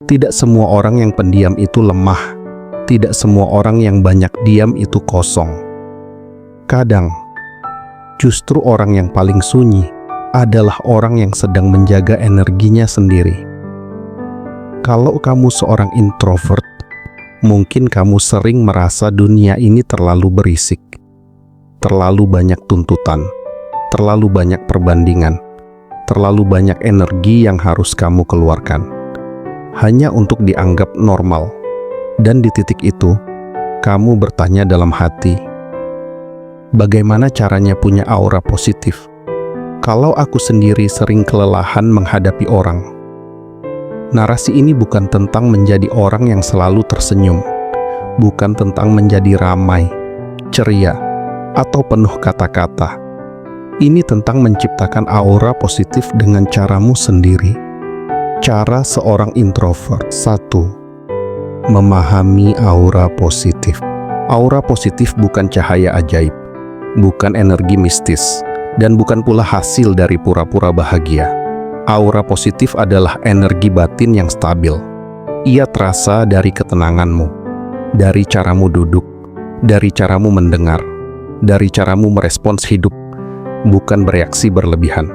Tidak semua orang yang pendiam itu lemah. Tidak semua orang yang banyak diam itu kosong. Kadang, justru orang yang paling sunyi adalah orang yang sedang menjaga energinya sendiri. Kalau kamu seorang introvert, mungkin kamu sering merasa dunia ini terlalu berisik, terlalu banyak tuntutan, terlalu banyak perbandingan, terlalu banyak energi yang harus kamu keluarkan, hanya untuk dianggap normal. Dan di titik itu, kamu bertanya dalam hati, bagaimana caranya punya aura positif? Kalau aku sendiri sering kelelahan menghadapi orang. Narasi ini bukan tentang menjadi orang yang selalu tersenyum, bukan tentang menjadi ramai, ceria, atau penuh kata-kata. Ini tentang menciptakan aura positif dengan caramu sendiri. Cara seorang introvert. 1. Memahami aura positif. Aura positif bukan cahaya ajaib, bukan energi mistis, dan bukan pula hasil dari pura-pura bahagia. Aura positif adalah energi batin yang stabil. Ia terasa dari ketenanganmu, dari caramu duduk, dari caramu mendengar, dari caramu merespons hidup, bukan bereaksi berlebihan.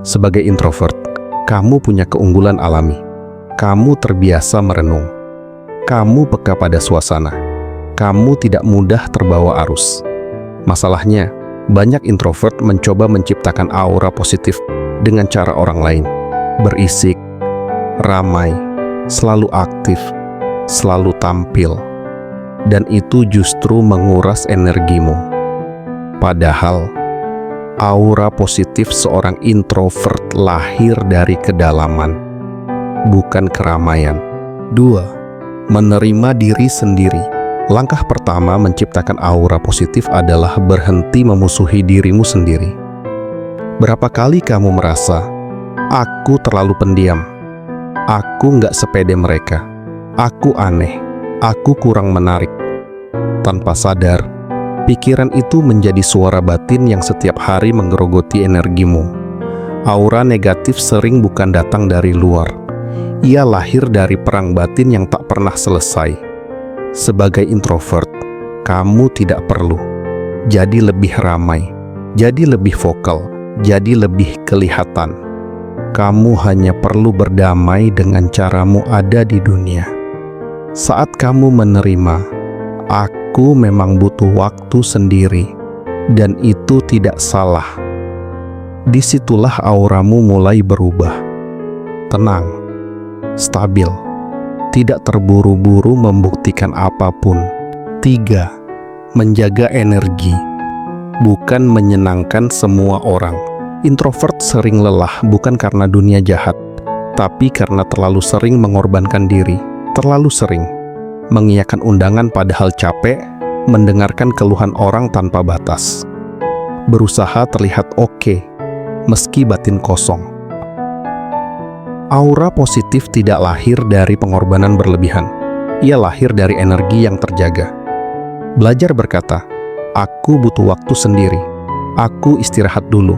Sebagai introvert, kamu punya keunggulan alami. Kamu terbiasa merenung. Kamu peka pada suasana. Kamu tidak mudah terbawa arus. Masalahnya, banyak introvert mencoba menciptakan aura positif dengan cara orang lain. Berisik, ramai, selalu aktif, selalu tampil. Dan itu justru menguras energimu. Padahal, aura positif seorang introvert lahir dari kedalaman, bukan keramaian. 2. Menerima diri sendiri. Langkah pertama menciptakan aura positif adalah berhenti memusuhi dirimu sendiri. Berapa kali kamu merasa, aku terlalu pendiam, aku nggak sepede mereka, aku aneh, aku kurang menarik. Tanpa sadar, pikiran itu menjadi suara batin yang setiap hari menggerogoti energimu. Aura negatif sering bukan datang dari luar. Ia lahir dari perang batin yang tak pernah selesai. Sebagai introvert, kamu tidak perlu jadi lebih ramai, jadi lebih vokal, jadi lebih kelihatan. Kamu hanya perlu berdamai dengan caramu ada di dunia. Saat kamu menerima, aku memang butuh waktu sendiri, dan itu tidak salah. Disitulah auramu mulai berubah. Tenang, stabil, tidak terburu-buru membuktikan apapun. 3. Menjaga energi, bukan menyenangkan semua orang. Introvert sering lelah bukan karena dunia jahat, tapi karena terlalu sering mengorbankan diri, terlalu sering mengiyakan undangan padahal capek, mendengarkan keluhan orang tanpa batas. Berusaha terlihat oke, meski batin kosong. Aura positif tidak lahir dari pengorbanan berlebihan. Ia lahir dari energi yang terjaga. Belajar berkata, aku butuh waktu sendiri. Aku istirahat dulu.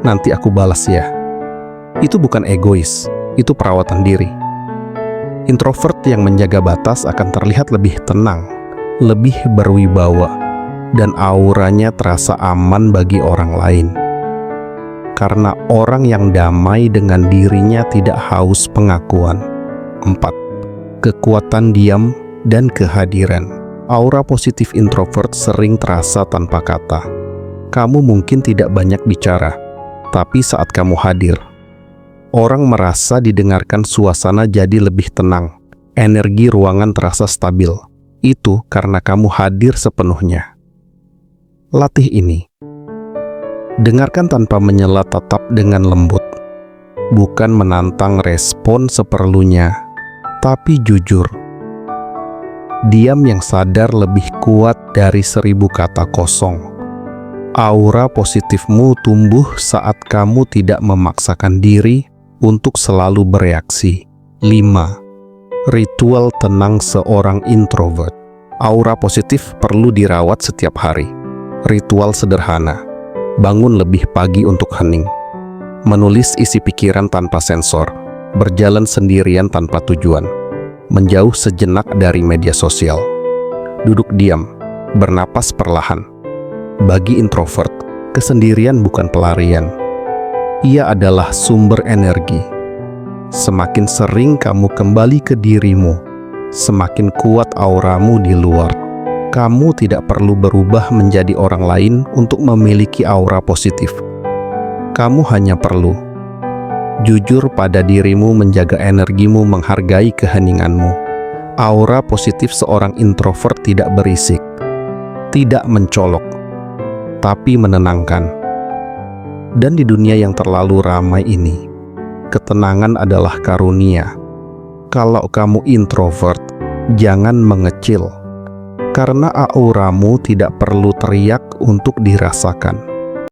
Nanti aku balas ya. Itu bukan egois, itu perawatan diri. Introvert yang menjaga batas akan terlihat lebih tenang, lebih berwibawa, dan auranya terasa aman bagi orang lain. Karena orang yang damai dengan dirinya tidak haus pengakuan. 4. Kekuatan diam dan kehadiran. Aura positif introvert sering terasa tanpa kata. Kamu mungkin tidak banyak bicara, tapi saat kamu hadir, orang merasa didengarkan, suasana jadi lebih tenang, energi ruangan terasa stabil. Itu karena kamu hadir sepenuhnya. Latih ini. Dengarkan tanpa menyela, tatap dengan lembut. Bukan menantang respon seperlunya, tapi jujur. Diam yang sadar lebih kuat dari 1000 kata kosong. Aura positifmu tumbuh saat kamu tidak memaksakan diri untuk selalu bereaksi. 5. Ritual tenang seorang introvert. Aura positif perlu dirawat setiap hari. Ritual sederhana. Bangun lebih pagi untuk hening. Menulis isi pikiran tanpa sensor. Berjalan sendirian tanpa tujuan. menjauh sejenak dari media sosial. Duduk diam, bernapas perlahan. Bagi introvert, kesendirian bukan pelarian. Ia adalah sumber energi. Semakin sering kamu kembali ke dirimu, semakin kuat auramu di luar. Kamu tidak perlu berubah menjadi orang lain untuk memiliki aura positif. Kamu hanya perlu jujur pada dirimu, menjaga energimu, menghargai keheninganmu. Aura positif seorang introvert tidak berisik, tidak mencolok, tapi menenangkan. Dan di dunia yang terlalu ramai ini, ketenangan adalah karunia. Kalau kamu introvert, jangan mengecil, karena auramu tidak perlu teriak untuk dirasakan.